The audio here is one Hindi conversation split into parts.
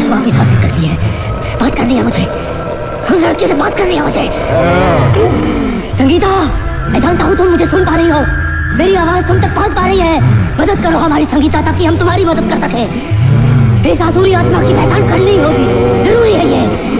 वापस हासिल कर ली है। बात करनी है मुझे, उस लड़के से बात करनी है मुझे। संगीता, मैं जानता हूँ तुम मुझे सुन पा रही हो, मेरी आवाज तुम तक पहुंच पा रही है। मदद करो हमारी संगीता, ताकि हम तुम्हारी मदद कर सके। इस आसुरी आत्मा की पहचान करनी होगी, जरूरी है ये।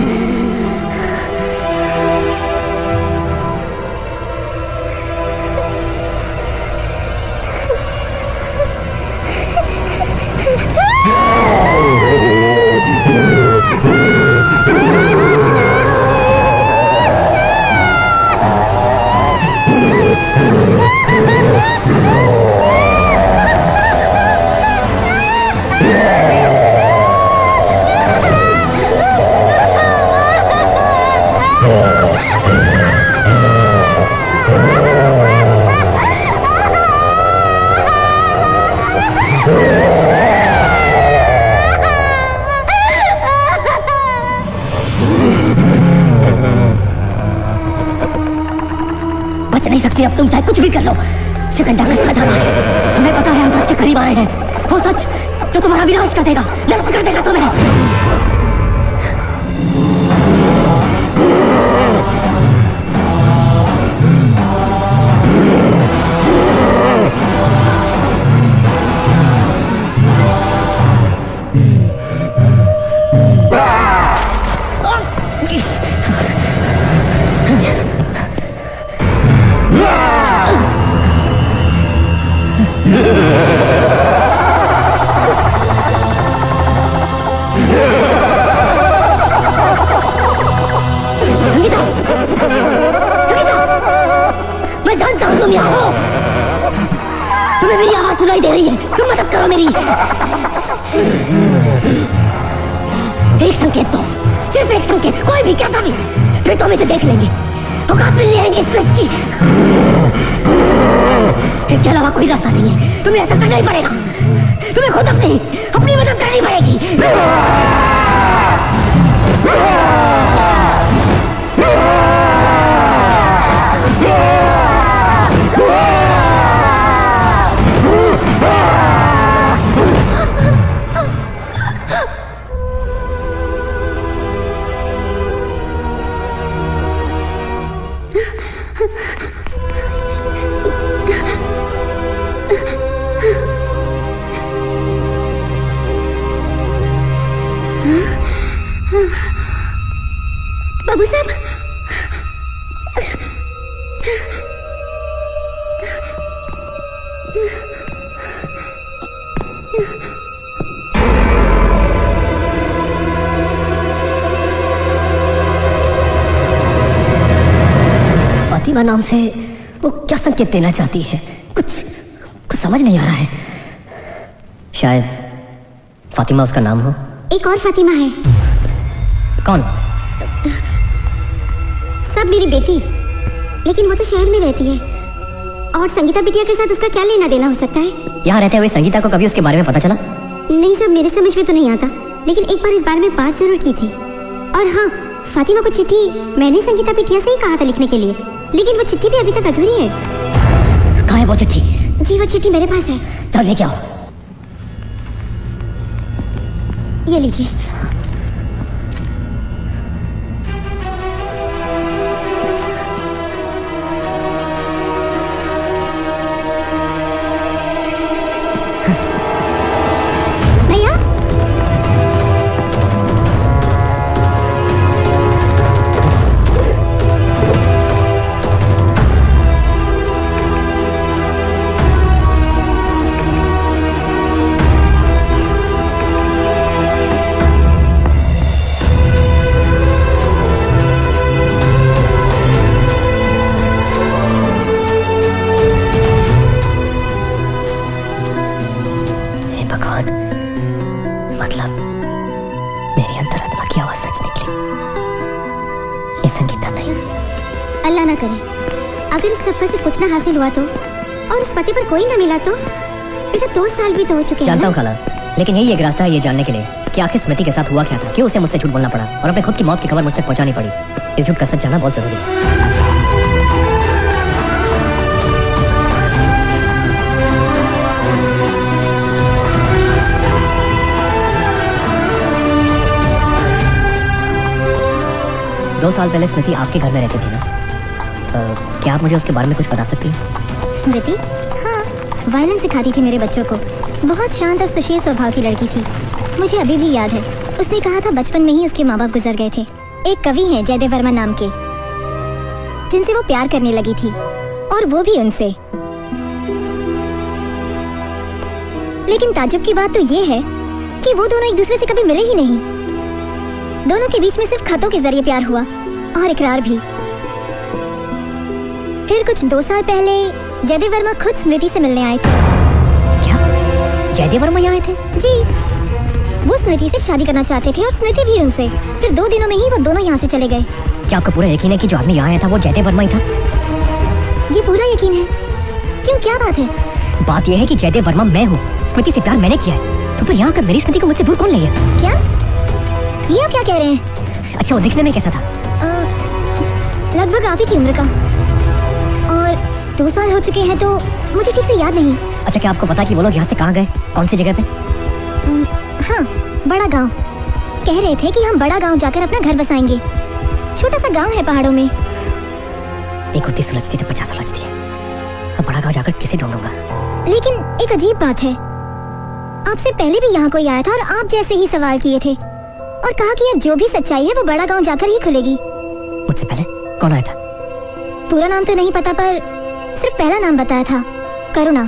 अब तुम चाहे कुछ भी कर लो, शिकंजा कसना जाना है। हमें पता है हम सच के करीब आए हैं, वो सच जो तुम्हारा विनाश कर देगा, नष्ट कर देगा तुम्हें। तुम यहाँ हो, तुम्हें मेरी आवाज सुनाई दे रही है, तुम मदद करो मेरी। एक संकेत दो, सिर्फ एक संकेत, कोई भी, कैसा भी, फिर तो हम इसे देख लेंगे, तो काफिल ले आएंगे इस की। इसके अलावा कोई रास्ता नहीं है, तुम्हें ऐसा करना ही पड़ेगा। तुम्हें खुद अपनी मदद करनी पड़ेगी। बाबू साहब, फातिमा नाम से वो क्या संकेत देना चाहती है, कुछ समझ नहीं आ रहा है। शायद फातिमा उसका नाम हो। एक और फातिमा है। कौन? सब मेरी बेटी, लेकिन वो तो शहर में रहती है। और संगीता बिटिया के साथ उसका क्या लेना देना हो सकता है? यहाँ रहते हुए संगीता को कभी उसके बारे में पता चला? नहीं सब मेरे समझ में तो नहीं आता, लेकिन एक बार इस बारे में बात जरूर की थी। और हाँ, फातिमा को चिट्ठी मैंने संगीता बिटिया से ही कहा था लिखने के लिए, लेकिन वो चिट्ठी भी अभी तक अधूरी है। कहाँ है वो चिट्ठी? जी वो चिट्ठी मेरे पास है। चलो लेके आओ। ये लीजिए। कुछ ना हासिल हुआ तो, और उस पति पर कोई ना मिला तो, बेटा 2 साल भी तो हो चुके हैं। जानता हूँ खाला, लेकिन यही एक रास्ता है ये जानने के लिए कि आखिर स्मृति के साथ हुआ क्या था, क्यों उसे मुझसे झूठ बोलना पड़ा और अपने खुद की मौत की खबर मुझ तक पहुंचानी पड़ी। इस झूठ का सच जानना बहुत जरूरी है। 2 साल पहले स्मृति आपके घर में रहती थी ना? क्या आप मुझे उसके बारे में कुछ बता सकती हैं? स्मृति? हाँ, वायलिन सिखाती थी मेरे बच्चों को। बहुत शांत और सुशील स्वभाव की लड़की थी। मुझे अभी भी याद है, उसने कहा था बचपन में ही उसके माँ बाप गुजर गए थे। एक कवि हैं जयदेव वर्मा नाम के, जिनसे वो प्यार करने लगी थी, और वो भी उनसे। लेकिन ताज्जुब की बात तो ये है कि वो दोनों एक दूसरे से कभी मिले ही नहीं। दोनों के बीच में सिर्फ खतों के जरिए प्यार हुआ, और इकरार भी। फिर कुछ 2 साल पहले जयदेव वर्मा खुद स्मृति से मिलने आए थे। क्या जयदेव वर्मा यहाँ आए थे? जी, वो स्मृति से शादी करना चाहते थे और स्मृति भी उनसे। फिर 2 दिनों में ही वो दोनों यहाँ से चले गए। क्या आपको पूरा यकीन है कि जो आदमी यहाँ आया था वो जयदेव वर्मा ही था? जी पूरा यकीन है। क्यों, क्या बात है? बात यह है कि जयदेव वर्मा मैं हूँ, स्मृति से प्यार मैंने किया है, तो फिर यहाँ कर मेरी स्मृति को मुझसे दूर कौन ले गया? क्या ये आप क्या कह रहे हैं? अच्छा, वो दिखने में कैसा था? लगभग आप ही की उम्र का, और 2 साल हो चुके हैं तो मुझे ठीक से याद नहीं। अच्छा, क्या आपको पता कि वो लोग यहाँ से कहाँ गए, कौन सी जगह पे? हाँ, बड़ा गांव। कह रहे थे कि हम बड़ा गांव जाकर अपना घर बसाएंगे। छोटा सा गांव है पहाड़ों में। एक होती सुलझती तो 50 सुलझती है। अब बड़ा गांव जाकर किसे ढूंढूंगा? लेकिन एक अजीब बात है, आपसे पहले भी यहाँ कोई आया था और आप जैसे ही सवाल किए थे, और कहा कि ये जो भी सच्चाई है वो बड़ा गांव जाकर ही खुलेगी। मुझसे पहले कौन आया था? पूरा नाम तो नहीं पता, पर सिर्फ पहला नाम बताया था, करुणा।